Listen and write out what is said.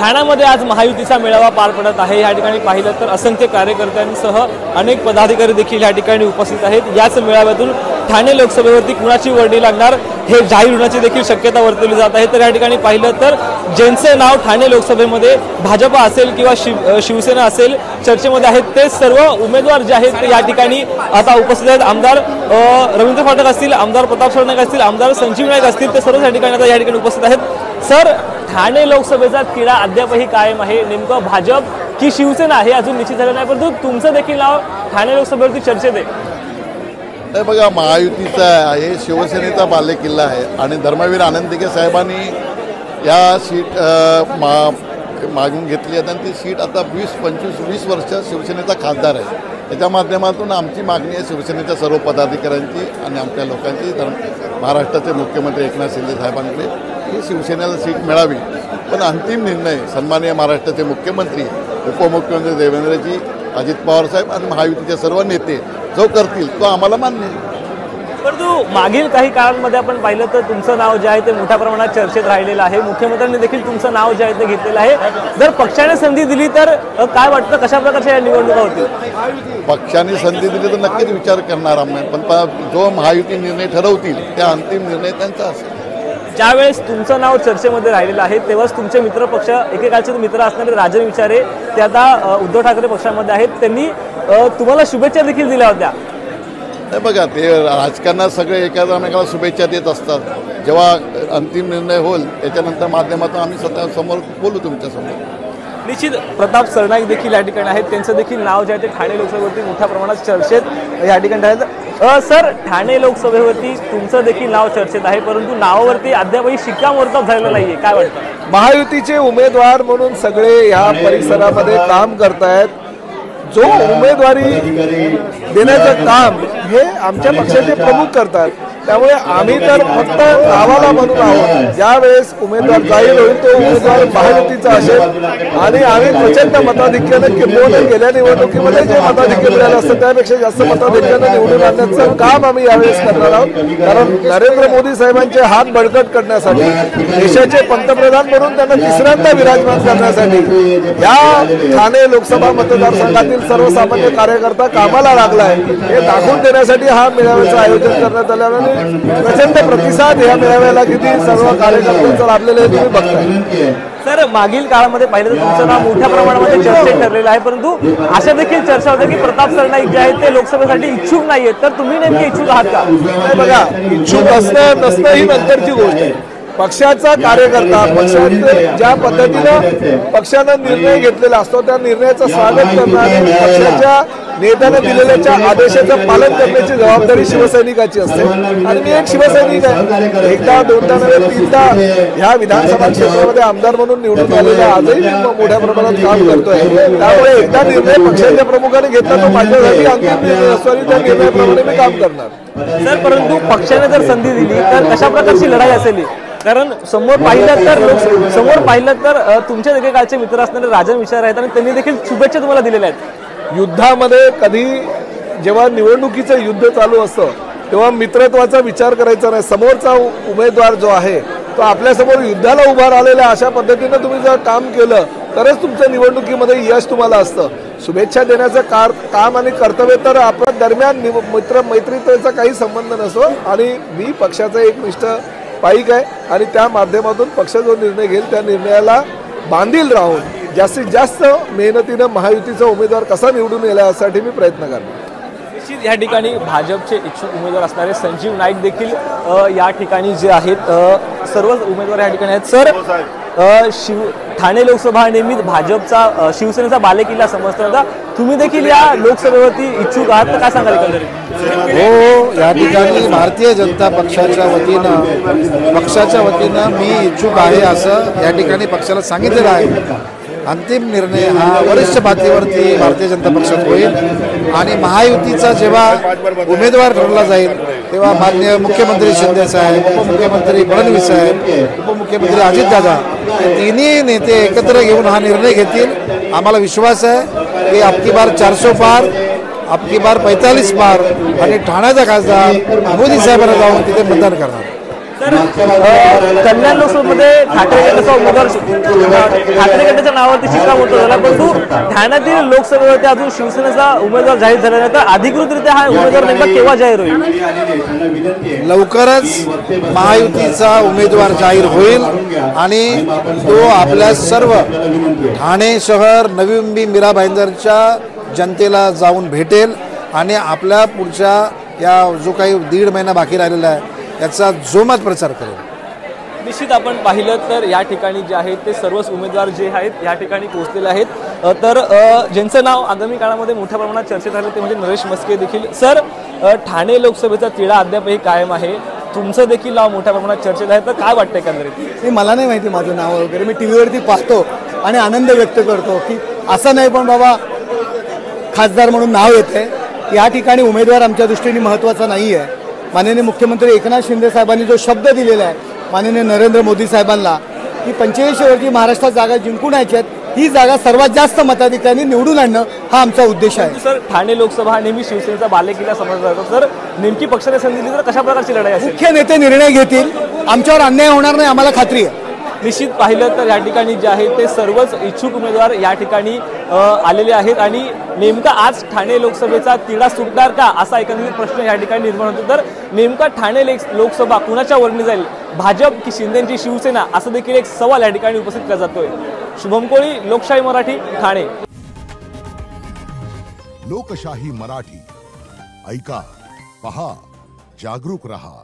ठाण्यामध्ये आज महायुतीचा मेळावा पार पडत आहे। या ठिकाणी पाहिलं तर असंख्य कार्यकर्त्यांसह अनेक पदाधिकारी देखील या ठिकाणी उपस्थित आहेत। याच मेळाव्यातून ठाणे लोकसभेवरती कुणाची वर्णी लागणार हे जाहीर होण्याची देखील शक्यता वर्तवली जात आहे। तर या ठिकाणी पाहिलं तर ज्यांचे नाव ठाणे लोकसभेमध्ये भाजपा असेल किंवा शिवसेना असेल चर्चेमध्ये आहेत ते सर्व उमेदवार जे आहेत ते या ठिकाणी आता उपस्थित आहेत। आमदार रवींद्र फाटक असतील, आमदार प्रताप सरनाईक असतील, आमदार संजीव नाईक असतील, ते सर्व या ठिकाणी आता या ठिकाणी उपस्थित आहेत। सर, ठाणे लोकसभेचा तिढा अद्यापही कायम आहे। नेमकं भाजप की शिवसेना हे अजून निश्चित झालं नाही, परंतु तुमचं देखील नाव ठाणे लोकसभेवरती चर्चेत आहे। बघा, महायुतीचा आहे, शिवसेनेचा बालेकिल्ला आहे आणि धर्मवीर आनंद दिघे साहेबांनी या सीट मागून घेतली आहे आणि ती सीट आता 20-25-20 वर्ष शिवसेनेचा खासदार आहे। त्याच्या माध्यमातून आमची मागणी आहे शिवसेनेच्या सर्व पदाधिकाऱ्यांची आणि आमच्या लोकांची, महाराष्ट्राचे मुख्यमंत्री एकनाथ शिंदे साहेबांकडे ही शिवसेनेला सीट मिळावी। पण अंतिम निर्णय सन्माननीय महाराष्ट्राचे मुख्यमंत्री, उपमुख्यमंत्री देवेंद्रजी, अजित पवार साहेब आणि महायुतीचे सर्व नेते जो करतील तो आम्हाला मान्य आहे। परंतु मागील काही काळांमध्ये आपण पाहिलं तर तुमचं नाव जे आहे ते मोठ्या प्रमाणात चर्चेत राहिलेलं आहे। मुख्यमंत्र्यांनी देखील तुमचं नाव जे आहे ते घेतलेलं आहे। जर पक्षाने संधी दिली तर काय वाटतं, कशा प्रकारच्या या निवडणुका होतील? पक्षाने संधी दिली तर नक्कीच विचार करणार आम्ही, पण जो महायुती निर्णय ठरवतील त्या अंतिम निर्णय त्यांचा असेल। ज्यावेळेस तुमचं नाव चर्चेमध्ये राहिलेलं आहे तेव्हाच तुमचे मित्रपक्ष, एकेकाळचे मित्र असणारे राजन विचारे ते आता उद्धव ठाकरे पक्षामध्ये आहेत, त्यांनी तुम्हाला शुभेच्छा देखील दिल्या होत्या। नाही बघा, ते राजकारणात सगळे एकामेकाला शुभेच्छा देत असतात। जेव्हा अंतिम निर्णय होईल त्याच्यानंतर माध्यमातून आम्ही स्वतः समोर बोलू तुमच्यासमोर। निश्चित प्रताप सरनाईक देखील या ठिकाणी आहेत, त्यांचं देखील नाव जे आहे ते ठाणे लोकसभेवरती मोठ्या प्रमाणात चर्चेत या ठिकाणी आहेत। सर, ठाणे लोकसभेवरती तुमचं देखील नाव चर्चेत आहे, परंतु नावावरती अद्यापही शिक्कामोर्तब झालेलं नाहीये, काय वाटतं? महायुतीचे उमेदवार म्हणून सगळे या परिसरामध्ये काम करतायत। जो उमेदवारी देण्याचं काम हे आमच्या पक्षाचे प्रमुख करतात, त्यामुळे आम्ही तर फक्त नावाला म्हणून आहोत। ज्यावेळेस उमेदवार जाहीर होईल तो उमेदवार महायुतीचा असेल आणि आम्ही प्रचंड मताधिक्यानं किंबहुना गेल्या निवडणुकीमध्ये जे मताधिक्य मिळालं असतं त्यापेक्षा जास्त मताधिक्यानं निवडून आणण्याचं काम आम्ही यावेळेस करणार आहोत। कारण नरेंद्र मोदी साहेबांचे हात बळकट करण्यासाठी, देशाचे पंतप्रधान म्हणून त्यांना तिसऱ्यांदा विराजमान करण्यासाठी या ठाणे लोकसभा मतदारसंघातील सर्वसामान्य कार्यकर्ता कामाला लागलाय हे दाखवून देण्यासाठी हा मेळाव्याचं आयोजन करण्यात आलं। प्रचंड प्रतिसाद या मेळाव्याला किती सर्व कार्यकर्त्यांचा लाभलेला तुम्ही बघताय। सर, मागील काळामध्ये पाहिलं तर तुमचं नाव मोठ्या प्रमाणामध्ये चर्चेत ठरलेलं आहे, परंतु अशा देखील चर्चा होते की प्रताप सरनाईक जे आहेत ते लोकसभेसाठी इच्छुक नाहीयेत, तर तुम्ही नेमके इच्छुक आहात का? बघा, इच्छुक असणं नसणं ही नंतरची गोष्ट आहे। पक्षाचा कार्यकर्ता पक्षाचे ज्या पद्धतीनं पक्षानं निर्णय घेतलेला असतो त्या निर्णयाचं स्वागत करणं आणि पक्षाच्या नेत्याने दिलेल्या आदेशाचं पालन करण्याची जबाबदारी शिवसैनिकाची असते आणि मी एक शिवसैनिक आहे। एकदा, दोनदा नव्हे, तीनदा ह्या विधानसभा क्षेत्रामध्ये आमदार म्हणून निवडून आलेला आजही मी मोठ्या प्रमाणात काम करतोय। त्यामुळे एकदा निर्णय पक्षाच्या प्रमुखाने घेतला तो माझ्यासाठी अंतिम निर्णय असतो आणि त्या निर्णयाप्रमाणे मी काम करणार। सर, परंतु पक्षाने जर संधी दिली तर कशा प्रकारची लढाई असेल? कारण समोर पाहिलं तर तुमच्या देखील कालचे मित्र असणारे राजन विचार आहेत आणि त्यांनी देखील शुभेच्छा तुम्हाला दिलेल्या आहेत। युद्धामध्ये कधी जेव्हा निवडणुकीचं युद्ध चालू असतं तेव्हा मित्रत्वाचा विचार करायचा नाही। समोरचा उमेदवार जो आहे तो आपल्यासमोर युद्धाला उभा राहिलेला, अशा पद्धतीनं तुम्ही जर काम केलं तरच तुमच्या निवडणुकीमध्ये यश तुम्हाला असतं। शुभेच्छा देण्याचं काम आणि कर्तव्य तर आपल्या दरम्यान मित्र मैत्रीचा काही संबंध नसतो आणि मी पक्षाचा एक निष्ठ पाईक आहे आणि त्या माध्यमातून पक्ष जो निर्णय घेईल त्या निर्णयाला बांधील राहून जास्तीत जास्त मेहनतीनं महायुतीचा उमेदवार कसा निवडून येईल यासाठी मी प्रयत्न करणार। निश्चित या ठिकाणी भाजपचे इच्छुक उमेदवार असणारे संजीव नाईक देखील या ठिकाणी जे आहेत सर्व उमेदवार या ठिकाणी आहेत। सर, ठाणे लोकसभा नेहमीच भाजपचा शिवसेनेचा बालेकिल्ला समजला होता, तुम्ही देखील या लोकसभेवरती इच्छुक आहात, तर काय सांगाल एकंदरीत? हो, या ठिकाणी भारतीय जनता पक्षाच्या वतीनं मी इच्छुक आहे असं या ठिकाणी पक्षाला सांगितलेलं आहे। अंतिम निर्णय हा वरिष्ठ पातळीवरती भारतीय जनता पक्षात होईल आणि महायुतीचा जेव्हा उमेदवार ठरला जाईल तेव्हा माननीय मुख्यमंत्री शिंदे साहेब, उपमुख्यमंत्री फडणवीस साहेब, उपमुख्यमंत्री अजितदादा हे तिन्ही नेते एकत्र घेऊन हा निर्णय घेतील। आम्हाला विश्वास आहे की अबकी बार 400 पार, अबकी बार 45 पार आणि ठाण्याचा खासदार मोदी साहेबांना जाऊन तिथे मतदान करणार। तर कल्याण लोकसभेमध्ये ठाकरे गटाचा उमेदवार ठाकरे गटाच्या नावावरती शिक्कामोर्तब झाला, परंतु ठाण्यातील लोकसभेवरती अजून शिवसेनेचा उमेदवार जाहीर झाला नाही. तर अधिकृतरित्या हा उमेदवार नेमका केव्हा जाहीर होईल? लवकरच महायुतीचा उमेदवार जाहीर होईल आणि तो आपल्या सर्व ठाणे शहर नवी मुंबई मीरा भाईंदरच्या जनतेला जाऊन भेटेल आणि आपल्या पुढच्या या जो काही 1.5 महिना बाकी राहिलेला आहे याचा जोमात प्रचार करेल. निश्चित आपण पाहिलं तर या ठिकाणी जे आहेत ते सर्वच उमेदवार जे आहेत या ठिकाणी पोहोचलेले आहेत. तर ज्यांचं नाव आगामी काळामध्ये मोठ्या प्रमाणात चर्चेत आलं ते म्हणजे नरेश म्हस्के देखील. सर, ठाणे लोकसभेचा तिढा अद्यापही कायम आहे, तुमचं देखील नाव मोठ्या प्रमाणात चर्चेत आहे, तर काय वाटतं एकंदरीत? नाही, मला नाही माहिती माझं नाव वगैरे, मी टी व्हीवरती पाहतो आणि आनंद व्यक्त करतो की असं नाही, पण बाबा खासदार म्हणून नाव येते. या ठिकाणी उमेदवार आमच्या दृष्टीने महत्त्वाचा नाही आहे. माननीय मुख्यमंत्री एकनाथ शिंदे साहेबांनी जो शब्द दिलेला आहे माननीय नरेंद्र मोदी साहेबांना की 85 वर्षी महाराष्ट्रात जागा जिंकून यायच्यात, ही जागा सर्वात जास्त मताधिक्यांनी निवडून आणणं हा आमचा उद्देश आहे. सर, ठाणे लोकसभा हा नेहमी शिवसेनेचा बालेकिल्ला समजला जातो, तर नेमकी पक्षाने संधी दिली तर कशा प्रकारची लढाई असेल? मुख्य नेते निर्णय घेतील, आमच्यावर अन्याय होणार नाही आम्हाला खात्री आहे. निश्चित पाहिलं तर या ठिकाणी जे आहे ते सर्वच इच्छुक उमेदवार या ठिकाणी आलेले आहेत आणि नेमका आज ठाणे लोकसभेचा तिढा सुटणार का असा एकंदरीत प्रश्न या ठिकाणी निर्माण होतो. तर नेमका ठाणे लोकसभा कुणाच्या वरणी जाईल, भाजप की शिंदेची शिवसेना, असं देखील एक सवाल या ठिकाणी उपस्थित केला जातोय. शुभम कोळी, लोकशाही मराठी, ठाणे. लोकशाही मराठी, ऐका, पहा, जागरूक रहा.